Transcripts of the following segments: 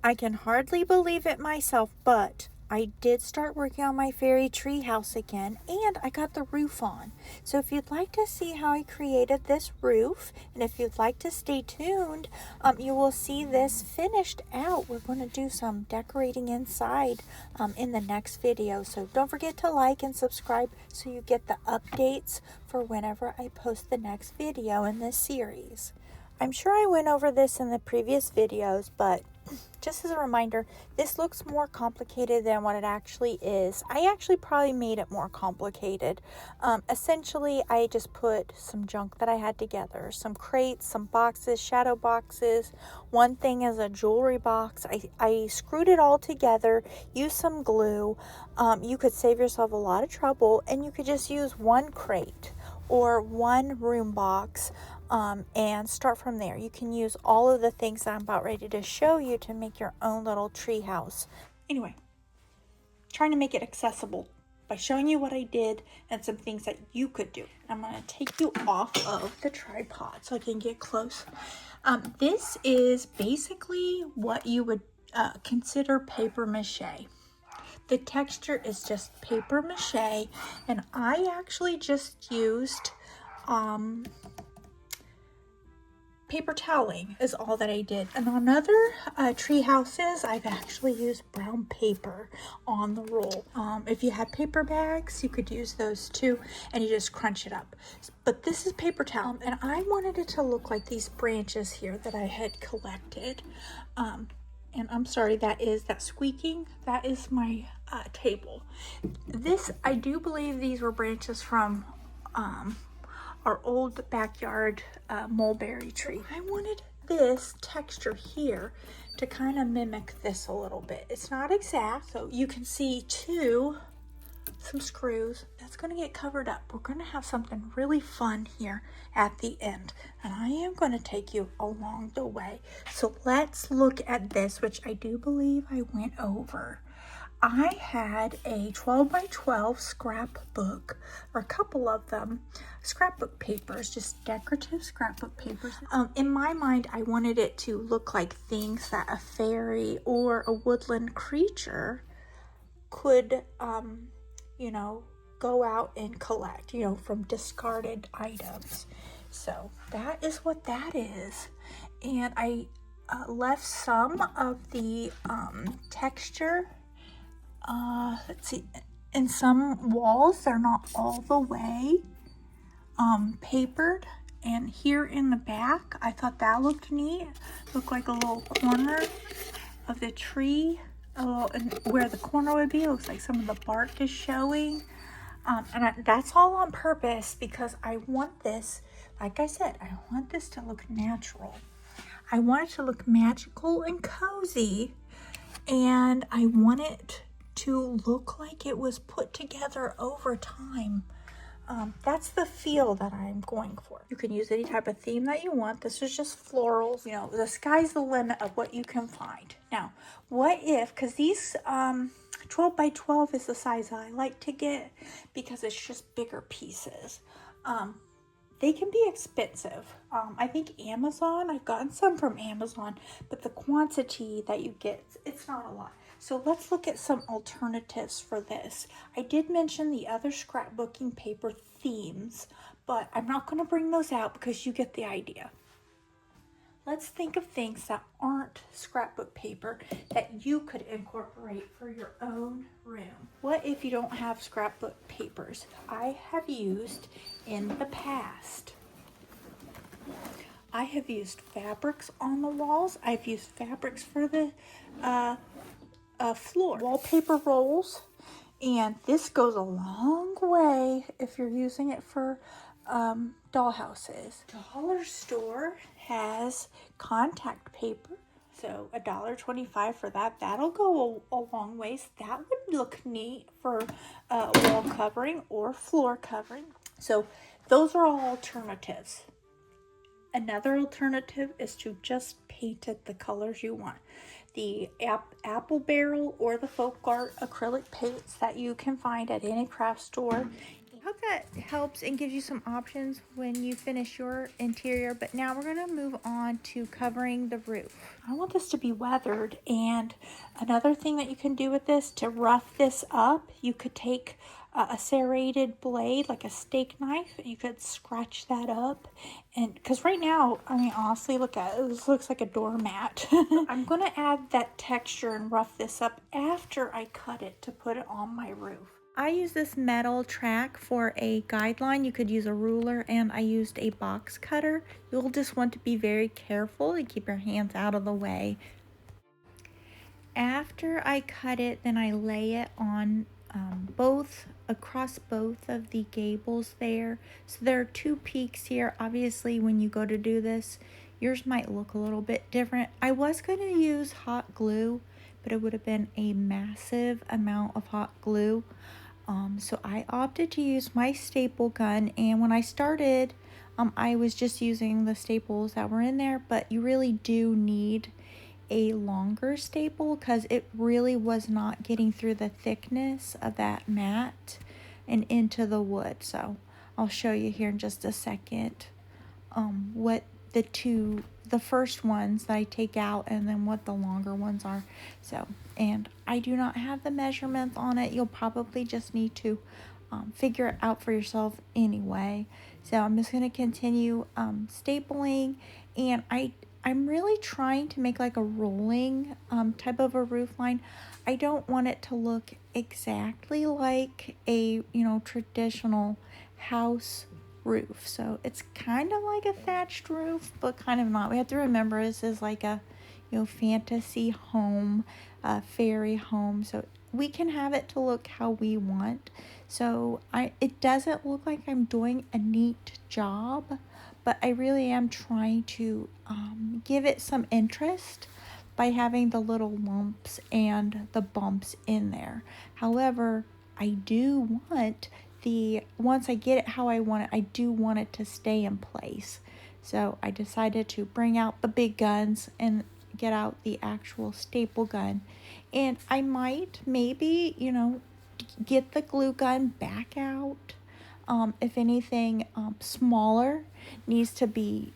I can hardly believe it myself, but I did start working on my fairy tree house again, and I got the roof on. So if you'd like to see how I created this roof, and if you'd like to stay tuned, you will see this finished out. We're going to do some decorating inside in the next video. So don't forget to like and subscribe so you get the updates for whenever I post the next video in this series. I'm sure I went over this in the previous videos, but just as a reminder, this looks more complicated than what it actually is. I actually probably made it more complicated. Essentially, I just put some junk that I had together, some crates, some boxes, shadow boxes. One thing is a jewelry box. I screwed it all together, used some glue. You could save yourself a lot of trouble, and you could just use one crate or one room box and start from there. You can use all of the things that I'm about ready to show you to make your own little tree house. Anyway, trying to make it accessible by showing you what I did and some things that you could do. I'm going to take you off of the tripod so I can get close. This is basically what you would consider paper mache. The texture is just paper mache, and I actually just used paper toweling is all that I did. And on other tree houses, I've actually used brown paper on the roll. If you had paper bags, you could use those too, and you just crunch it up. But this is paper towel, and I wanted it to look like these branches here that I had collected. And I'm sorry, that squeaking, that is my table. This, I do believe these were branches from our old backyard mulberry tree. I wanted this texture here to kind of mimic this a little bit. It's not exact, so you can see some screws. That's going to get covered up. We're going to have something really fun here at the end, and I am going to take you along the way. So let's look at this, which I do believe I went over. I had a 12 by 12 scrapbook, or a couple of them, scrapbook papers, just decorative scrapbook papers. In my mind, I wanted it to look like things that a fairy or a woodland creature could, go out and collect, from discarded items. So that is what that is. And I left some of the texture. Let's see, in some walls they're not all the way papered, and here in the back I thought that looked neat. Looked like a little corner of the tree, and where the corner would be, looks like some of the bark is showing, and that's all on purpose because I want this, like I said, I want this to look natural. I want it to look magical and cozy, and I want it to look like it was put together over time. That's the feel that I'm going for. You can use any type of theme that you want. This is just florals. The sky's the limit of what you can find. Now, what if, because these 12 by 12 is the size I like to get because it's just bigger pieces. They can be expensive. I think Amazon, I've gotten some from Amazon, but the quantity that you get, it's not a lot. So let's look at some alternatives for this. I did mention the other scrapbooking paper themes, but I'm not going to bring those out because you get the idea. Let's think of things that aren't scrapbook paper that you could incorporate for your own room. What if you don't have scrapbook papers? I have used in the past. I have used fabrics on the walls. I've used fabrics for the floor. Wallpaper rolls. And this goes a long way if you're using it for dollhouses. Dollar store has contact paper, so $1.25 for that. That'll go a long ways. That would look neat for wall covering or floor covering. So those are all alternatives. Another alternative is to just paint it the colors you want. The apple barrel or the folk art acrylic paints that you can find at any craft store. Hope that helps and gives you some options when you finish your interior. But now we're going to move on to covering the roof. I want this to be weathered, and another thing that you can do with this to rough this up, you could take a serrated blade like a steak knife, and you could scratch that up. And because right now, I mean, honestly, look at it, this looks like a doormat. I'm going to add that texture and rough this up after I cut it to put it on my roof. I use this metal track for a guideline. You could use a ruler, and I used a box cutter. You'll just want to be very careful and keep your hands out of the way. After I cut it, then I lay it on across both of the gables there. So there are two peaks here. Obviously, when you go to do this, yours might look a little bit different. I was going to use hot glue, but it would have been a massive amount of hot glue. So I opted to use my staple gun, and when I started, I was just using the staples that were in there, but you really do need a longer staple because it really was not getting through the thickness of that mat and into the wood. So I'll show you here in just a second what the first ones that I take out and then what the longer ones are. So, and I do not have the measurements on it. You'll probably just need to figure it out for yourself anyway. So I'm just going to continue stapling, and I'm really trying to make like a rolling type of a roof line. I don't want it to look exactly like a, traditional house roof. So it's kind of like a thatched roof, but kind of not. We have to remember this is like a, fantasy home, fairy home. So we can have it to look how we want. So it doesn't look like I'm doing a neat job, but I really am trying to give it some interest by having the little lumps and the bumps in there. However, I do want once I get it how I want it, I do want it to stay in place. So I decided to bring out the big guns and get out the actual staple gun. And I might maybe, get the glue gun back out. If anything smaller needs to be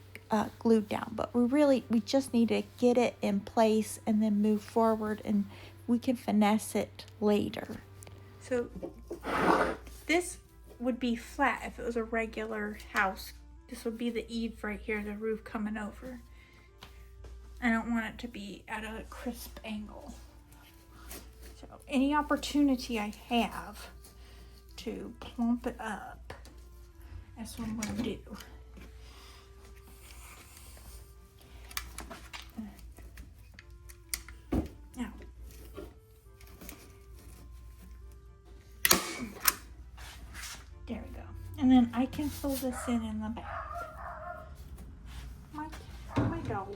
glued down, but we just need to get it in place and then move forward, and we can finesse it later. So this would be flat if it was a regular house. This would be the eave right here, the roof coming over. I don't want it to be at a crisp angle. So any opportunity I have to plump it up, that's what I'm going to do. Now, there we go. And then I can fill this in the back. My dog.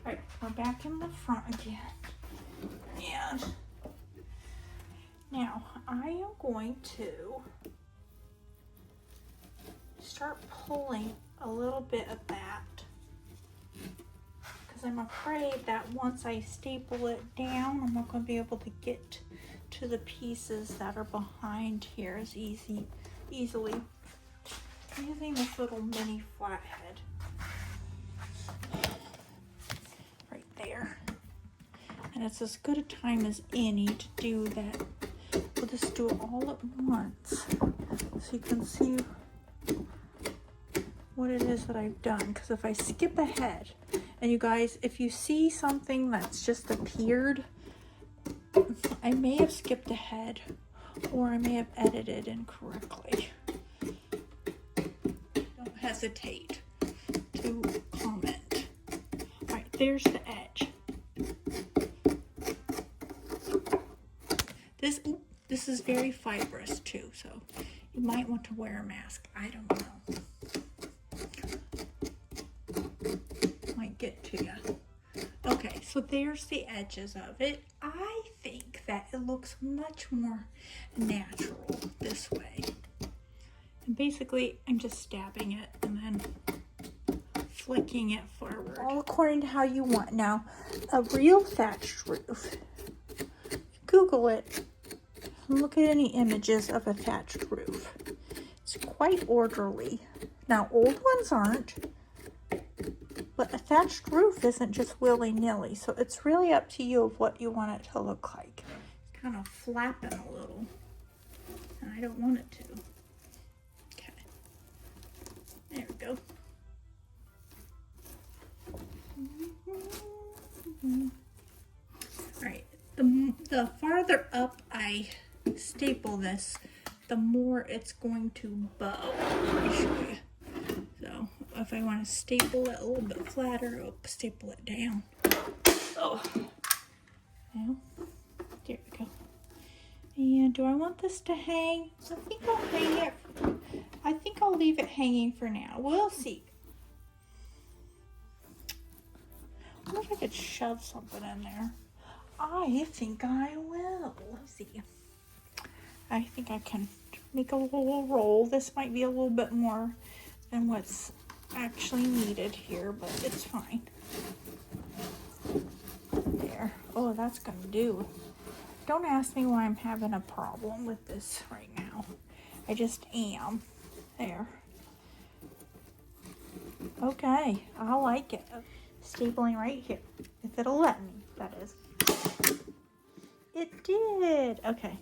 Alright, we're back in the front again. And now I am going to start pulling a little bit of that, because I'm afraid that once I staple it down, I'm not going to be able to get to the pieces that are behind here as easily. I'm using this little mini flathead right there, and it's as good a time as any to do that. We'll just do it all at once so you can see what it is that I've done. Because if I skip ahead, and you guys, if you see something that's just appeared, I may have skipped ahead or I may have edited incorrectly. Don't hesitate to comment. Alright, there's the edge. This is very fibrous too, so you might want to wear a mask. I don't know. Might get to you. Okay, so there's the edges of it. I think that it looks much more natural this way. And basically, I'm just stabbing it and then flicking it forward. All according to how you want. Now, a real thatched roof, Google it, look at any images of a thatched roof. It's quite orderly. Now, old ones aren't, but a thatched roof isn't just willy-nilly, so it's really up to you of what you want it to look like. It's kind of flapping a little, and I don't want it to. Okay, there we go. All right, the farther up I staple this, the more it's going to bow. Let me show you. So if I want to staple it a little bit flatter, I'll staple it down. Oh, now, there we go. And do I want this to hang? I think I'll hang it. I think I'll leave it hanging for now. We'll see. I wonder if I could shove something in there. I think I will. Let's see. I think I can make a little roll. This might be a little bit more than what's actually needed here, but it's fine. There. Oh, that's gonna do. Don't ask me why I'm having a problem with this right now. I just am. There. Okay, I like it. Stapling right here. If it'll let me, that is. It did. Okay.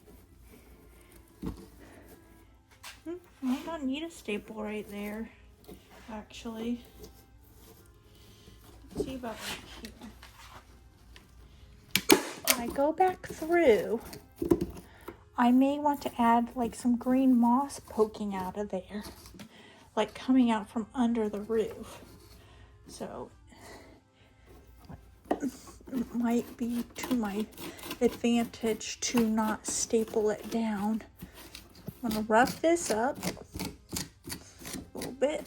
I don't need a staple right there, actually. Let's see about right here. When I go back through, I may want to add like some green moss poking out of there, like coming out from under the roof. So it might be to my advantage to not staple it down. I'm going to rough this up a little bit.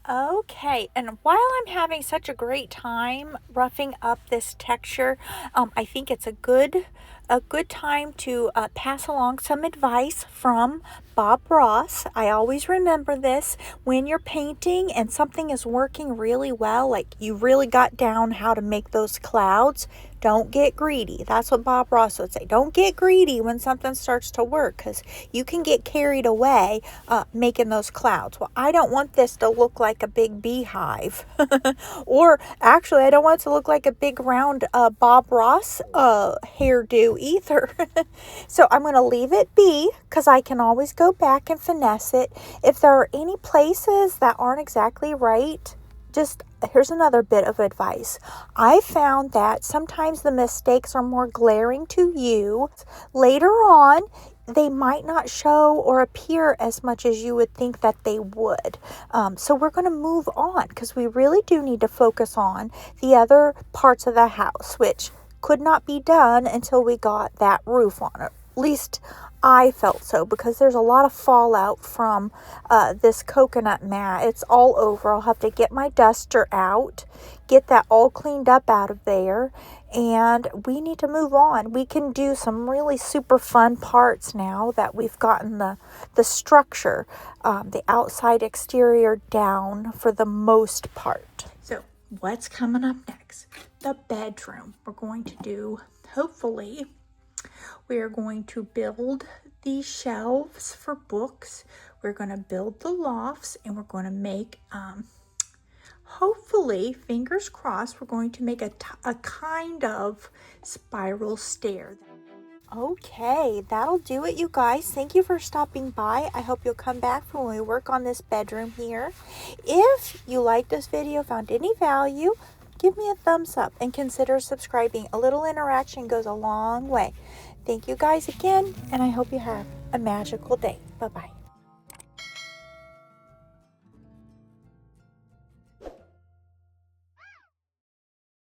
Okay, and while I'm having such a great time roughing up this texture, I think it's a good time to pass along some advice from Bob Ross. I always remember this when you're painting and something is working really well, like you really got down how to make those clouds. Don't get greedy. That's what Bob Ross would say. Don't get greedy when something starts to work, because you can get carried away making those clouds. Well, I don't want this to look like a big beehive. Or actually, I don't want it to look like a big round Bob Ross hairdo either. So I'm going to leave it be, because I can always go back and finesse it. If there are any places that aren't exactly right, here's another bit of advice. I found that sometimes the mistakes are more glaring to you. Later on, they might not show or appear as much as you would think that they would. So we're going to move on, because we really do need to focus on the other parts of the house, which could not be done until we got that roof on it. At least I felt so, because there's a lot of fallout from this coconut mat. It's all over. I'll have to get my duster out, get that all cleaned up out of there, and we need to move on. We can do some really super fun parts now that we've gotten the structure, the outside exterior down for the most part. So what's coming up next? The bedroom. We're going to do, hopefully, we are going to build these shelves for books. We're going to build the lofts, and we're going to make, hopefully, fingers crossed, we're going to make a kind of spiral stair. Okay, that'll do it, you guys. Thank you for stopping by. I hope you'll come back for when we work on this bedroom here. If you liked this video, found any value, give me a thumbs up and consider subscribing. A little interaction goes a long way. Thank you guys again, and I hope you have a magical day. Bye-bye.